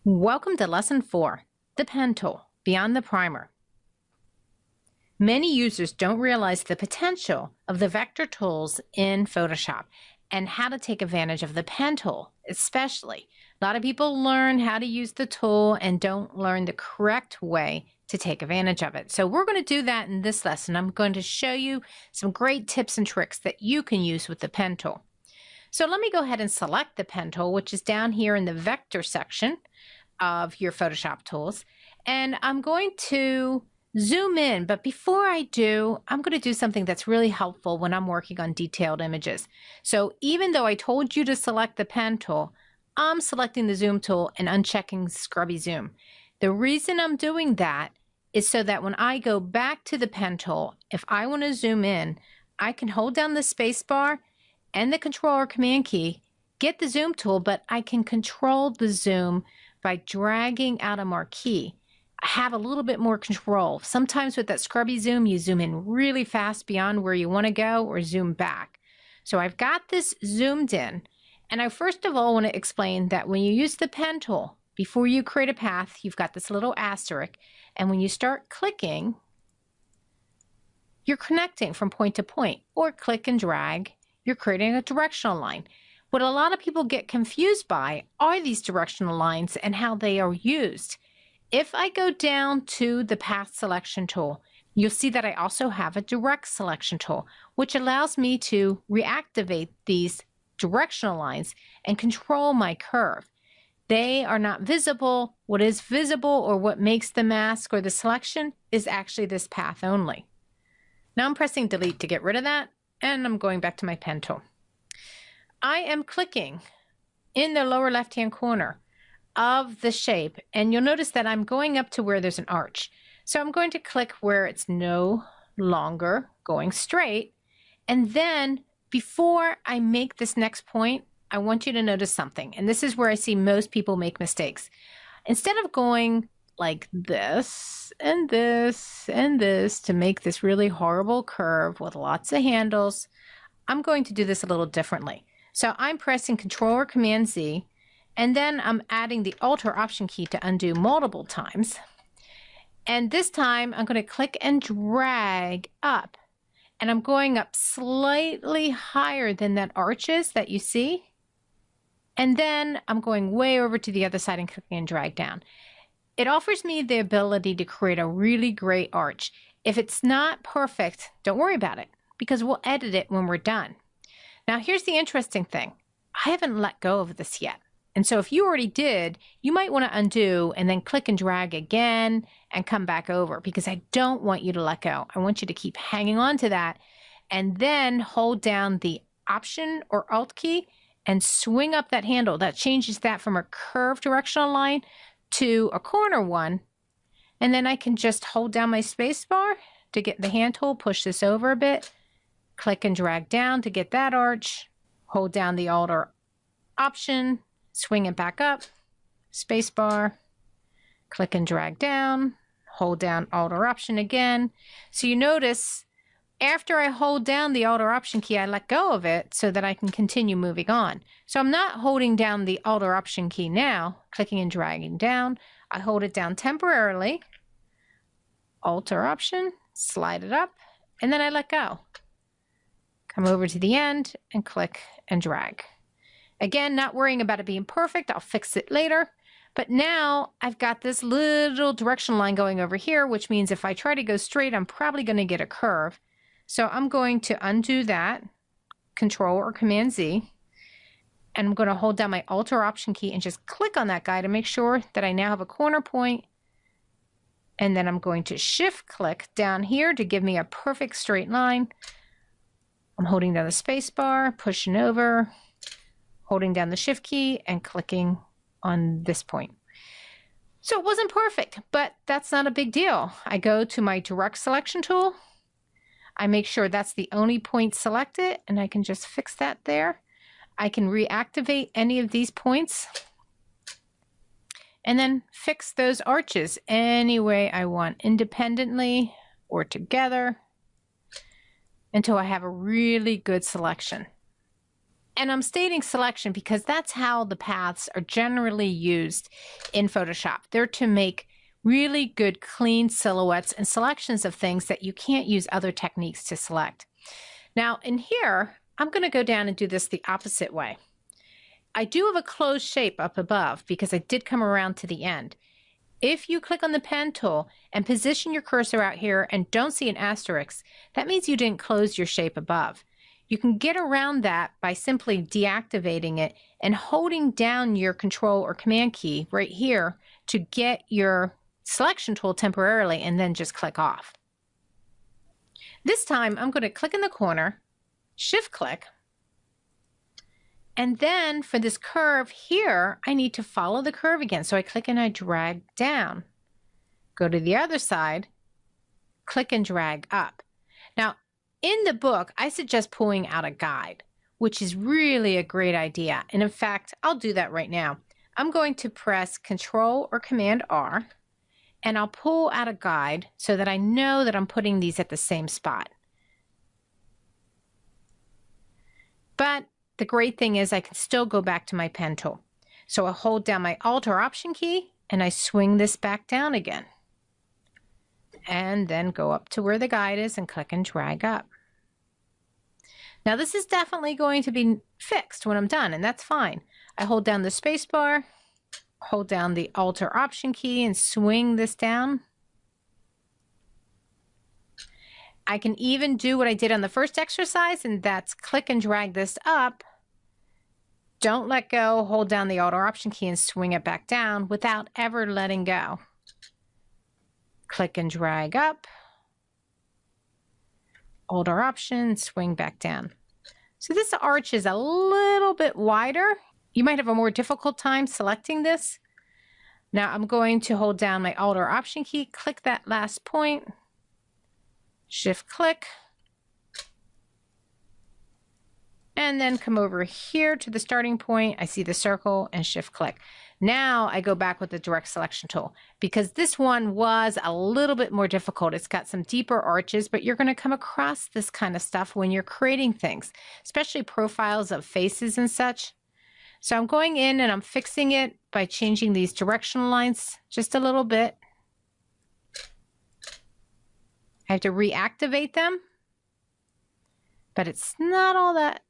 Welcome to Lesson 4, the pen tool, beyond the primer. Many users don't realize the potential of the vector tools in Photoshop and how to take advantage of the pen tool, especially. A lot of people learn how to use the tool and don't learn the correct way to take advantage of it. So we're going to do that in this lesson. I'm going to show you some great tips and tricks that you can use with the pen tool. So let me go ahead and select the pen tool, which is down here in the vector section of your Photoshop tools. And I'm going to zoom in, but before I do, I'm going to do something that's really helpful when I'm working on detailed images. So even though I told you to select the pen tool, I'm selecting the zoom tool and unchecking scrubby zoom. The reason I'm doing that is so that when I go back to the pen tool, if I want to zoom in, I can hold down the space bar and the control or command key, get the zoom tool, but I can control the zoom by dragging out a marquee. I have a little bit more control. Sometimes with that scrubby zoom, you zoom in really fast beyond where you want to go or zoom back. So I've got this zoomed in, and I first of all want to explain that when you use the pen tool, before you create a path, you've got this little asterisk, and when you start clicking, you're connecting from point to point, or click and drag, you're creating a directional line. What a lot of people get confused by are these directional lines and how they are used. If I go down to the path selection tool, you'll see that I also have a direct selection tool, which allows me to reactivate these directional lines and control my curve. They are not visible. What is visible or what makes the mask or the selection is actually this path only. Now I'm pressing delete to get rid of that, and I'm going back to my pen tool. I am clicking in the lower left-hand corner of the shape, and you'll notice that I'm going up to where there's an arch. So I'm going to click where it's no longer going straight, and then before I make this next point, I want you to notice something, and this is where I see most people make mistakes. Instead of going like this and this and this to make this really horrible curve with lots of handles, I'm going to do this a little differently. So I'm pressing Control or Command Z, and then I'm adding the Alt or Option key to undo multiple times. And this time I'm going to click and drag up, and I'm going up slightly higher than that arch is that you see. And then I'm going way over to the other side and clicking and drag down. It offers me the ability to create a really great arch. If it's not perfect, don't worry about it, because we'll edit it when we're done. Now here's the interesting thing. I haven't let go of this yet. And so if you already did, you might want to undo and then click and drag again and come back over, because I don't want you to let go. I want you to keep hanging on to that and then hold down the Option or Alt key and swing up that handle. That changes that from a curved directional line to a corner one. And then I can just hold down my space bar to get the hand tool, push this over a bit, click and drag down to get that arch, hold down the Alt or Option, swing it back up, space bar, click and drag down, hold down Alt or Option again. So you notice after I hold down the Alt or Option key, I let go of it so that I can continue moving on. So I'm not holding down the Alt or Option key now, clicking and dragging down. I hold it down temporarily, Alt or Option, slide it up, and then I let go. Come over to the end and click and drag. Again, not worrying about it being perfect. I'll fix it later. But now I've got this little direction line going over here, which means if I try to go straight, I'm probably going to get a curve. So I'm going to undo that, Control or Command Z, and I'm going to hold down my Alt or Option key and just click on that guy to make sure that I now have a corner point. And then I'm going to Shift click down here to give me a perfect straight line. I'm holding down the space bar, pushing over, holding down the Shift key, and clicking on this point. So it wasn't perfect, but that's not a big deal. I go to my direct selection tool. I make sure that's the only point selected, and I can just fix that there. I can reactivate any of these points and then fix those arches any way I want, independently or together, until I have a really good selection. And I'm stating selection because that's how the paths are generally used in Photoshop. They're to make really good, clean silhouettes and selections of things that you can't use other techniques to select. Now, in here, I'm going to go down and do this the opposite way. I do have a closed shape up above because I did come around to the end. If you click on the pen tool and position your cursor out here and don't see an asterisk, that means you didn't close your shape above. You can get around that by simply deactivating it and holding down your Control or Command key right here to get your selection tool temporarily and then just click off. This time I'm going to click in the corner, Shift click, and then for this curve here, I need to follow the curve again. So I click and I drag down. Go to the other side, click and drag up. Now, in the book, I suggest pulling out a guide, which is really a great idea. And in fact, I'll do that right now. I'm going to press Control or Command R, and I'll pull out a guide so that I know that I'm putting these at the same spot. But the great thing is I can still go back to my pen tool. So I hold down my Alt or Option key, and I swing this back down again. And then go up to where the guide is and click and drag up. Now this is definitely going to be fixed when I'm done, and that's fine. I hold down the space bar, hold down the Alt or Option key and swing this down. I can even do what I did on the first exercise, and that's click and drag this up. Don't let go, hold down the Alt or Option key and swing it back down without ever letting go. Click and drag up, Alt or Option, swing back down. So this arch is a little bit wider. You might have a more difficult time selecting this. Now I'm going to hold down my Alt or Option key, click that last point, Shift click, and then come over here to the starting point. I see the circle and Shift click. Now I go back with the direct selection tool because this one was a little bit more difficult. It's got some deeper arches, but you're going to come across this kind of stuff when you're creating things, especially profiles of faces and such. So I'm going in and I'm fixing it by changing these directional lines just a little bit. I have to reactivate them, but it's not all that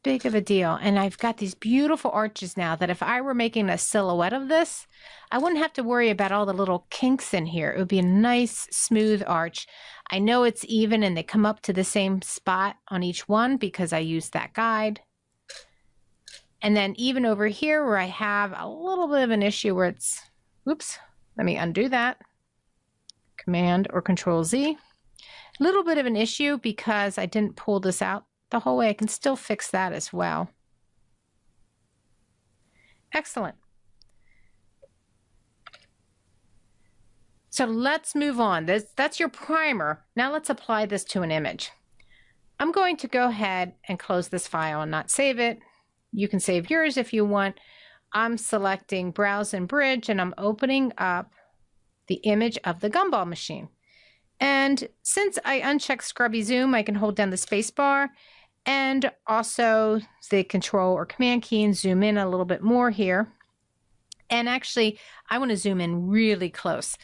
big of a deal. And I've got these beautiful arches now that if I were making a silhouette of this, I wouldn't have to worry about all the little kinks in here. It would be a nice smooth arch. I know it's even and they come up to the same spot on each one because I used that guide. And then even over here where I have a little bit of an issue where it's, oops, let me undo that. Command or Control Z. A little bit of an issue because I didn't pull this out the whole way. I can still fix that as well. Excellent. So let's move on. That's your primer. Now let's apply this to an image. I'm going to go ahead and close this file and not save it. You can save yours if you want. I'm selecting Browse and Bridge, and I'm opening up the image of the gumball machine. And since I unchecked Scrubby Zoom, I can hold down the space bar and also the Control or Command key and zoom in a little bit more here. And actually, I want to zoom in really close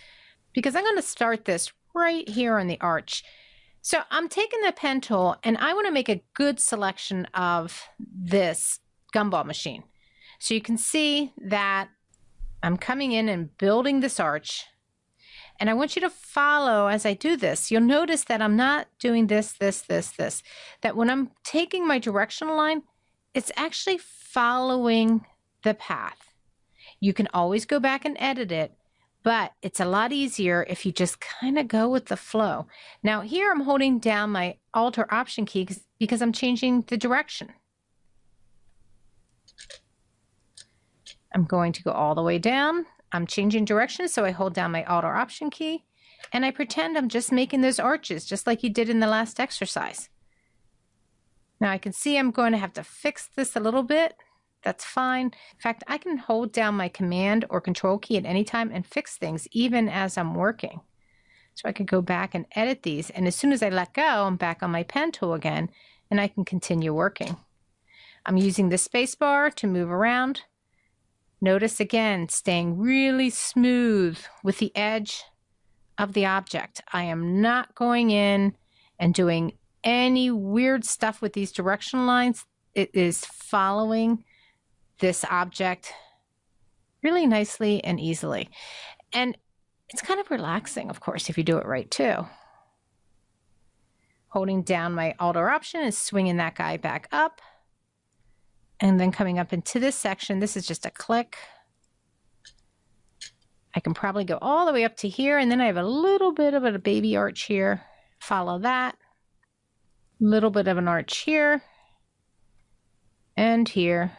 because I'm going to start this right here on the arch. So I'm taking the pen tool and I want to make a good selection of this gumball machine. So you can see that I'm coming in and building this arch. And I want you to follow as I do this. You'll notice that I'm not doing this. That when I'm taking my directional line, it's actually following the path. You can always go back and edit it, but it's a lot easier if you just kind of go with the flow. Now here I'm holding down my Alt or Option key because I'm changing the direction. I'm going to go all the way down. I'm changing direction, so I hold down my Alt or Option key, and I pretend I'm just making those arches, just like you did in the last exercise. Now I can see I'm going to have to fix this a little bit. That's fine. In fact, I can hold down my Command or Control key at any time and fix things even as I'm working. So I could go back and edit these, and as soon as I let go, I'm back on my pen tool again, and I can continue working. I'm using the space bar to move around. Notice again, staying really smooth with the edge of the object. I am not going in and doing any weird stuff with these direction lines. It is following this object really nicely and easily. And it's kind of relaxing, of course, if you do it right too. Holding down my Alt or Option and swinging that guy back up. And then coming up into this section, this is just a click. I can probably go all the way up to here, and then I have a little bit of a baby arch here. Follow that. Little bit of an arch here and here.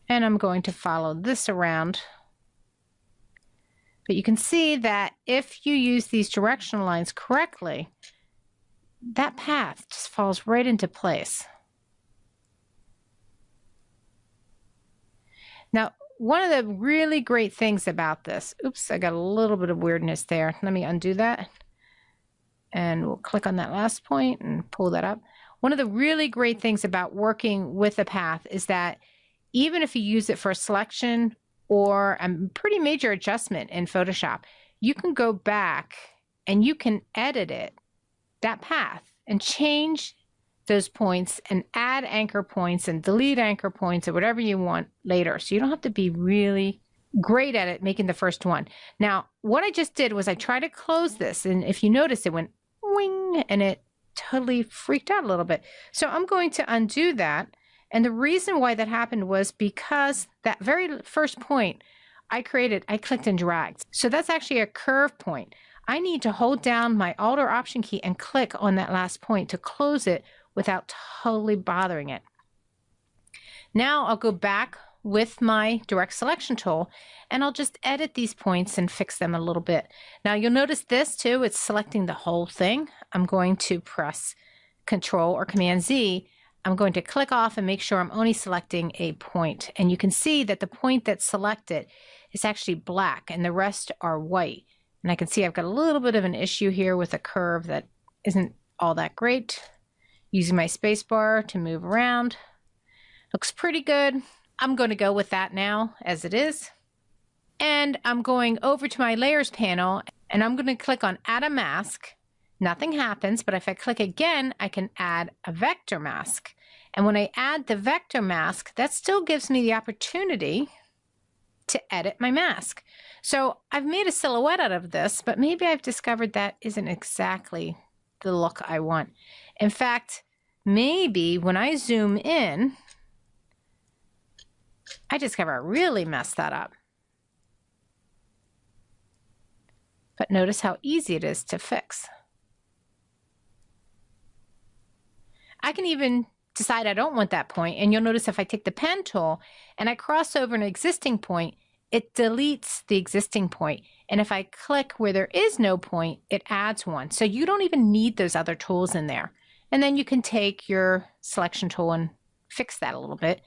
And I'm going to follow this around. But you can see that if you use these directional lines correctly, that path just falls right into place. Now, one of the really great things about this, oops, I got a little bit of weirdness there. Let me undo that. And we'll click on that last point and pull that up. One of the really great things about working with a path is that even if you use it for a selection or a pretty major adjustment in Photoshop, you can go back and you can edit it, that path, and change those points and add anchor points and delete anchor points or whatever you want later. So you don't have to be really great at it making the first one. Now, what I just did was I tried to close this, and if you notice, it went wing and it totally freaked out a little bit. So I'm going to undo that. And the reason why that happened was because that very first point I clicked and dragged. So that's actually a curve point. I need to hold down my Alt or Option key and click on that last point to close it without totally bothering it. Now I'll go back with my direct selection tool and I'll just edit these points and fix them a little bit. Now you'll notice this too, it's selecting the whole thing. I'm going to press Control or Command Z. I'm going to click off and make sure I'm only selecting a point. And you can see that the point that's selected is actually black and the rest are white. And I can see I've got a little bit of an issue here with a curve that isn't all that great. Using my space bar to move around. Looks pretty good. I'm going to go with that now as it is. And I'm going over to my Layers panel and I'm going to click on Add a Mask. Nothing happens, but if I click again, I can add a vector mask. And when I add the vector mask, that still gives me the opportunity to edit my mask. So I've made a silhouette out of this, but maybe I've discovered that isn't exactly the look I want. In fact, maybe when I zoom in, I discover I really messed that up. But notice how easy it is to fix. I can even decide I don't want that point, and you'll notice if I take the pen tool and I cross over an existing point, it deletes the existing point. And if I click where there is no point, it adds one. So you don't even need those other tools in there. And then you can take your selection tool and fix that a little bit.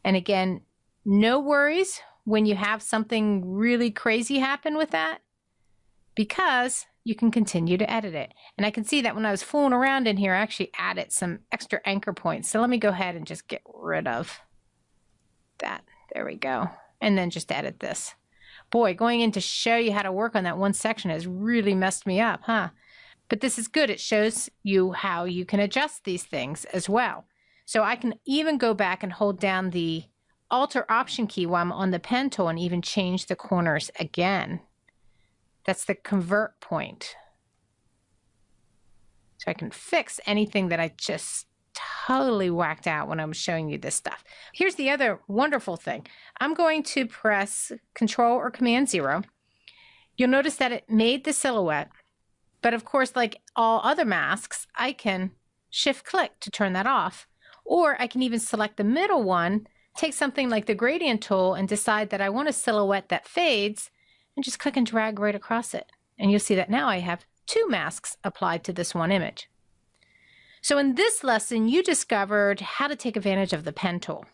And again, no worries when you have something really crazy happen with that, because you can continue to edit it. And I can see that when I was fooling around in here, I actually added some extra anchor points. So let me go ahead and just get rid of that. There we go. And then just edit this. Boy, going in to show you how to work on that one section has really messed me up, huh? But this is good. It shows you how you can adjust these things as well. So I can even go back and hold down the Alt or Option key while I'm on the pen tool and even change the corners again. That's the convert point. So I can fix anything that I just totally whacked out when I was showing you this stuff. Here's the other wonderful thing. I'm going to press Control or Command 0. You'll notice that it made the silhouette. But of course, like all other masks, I can Shift-click to turn that off. Or I can even select the middle one, take something like the gradient tool and decide that I want a silhouette that fades, and just click and drag right across it. And you'll see that now I have two masks applied to this one image. So in this lesson, you discovered how to take advantage of the pen tool.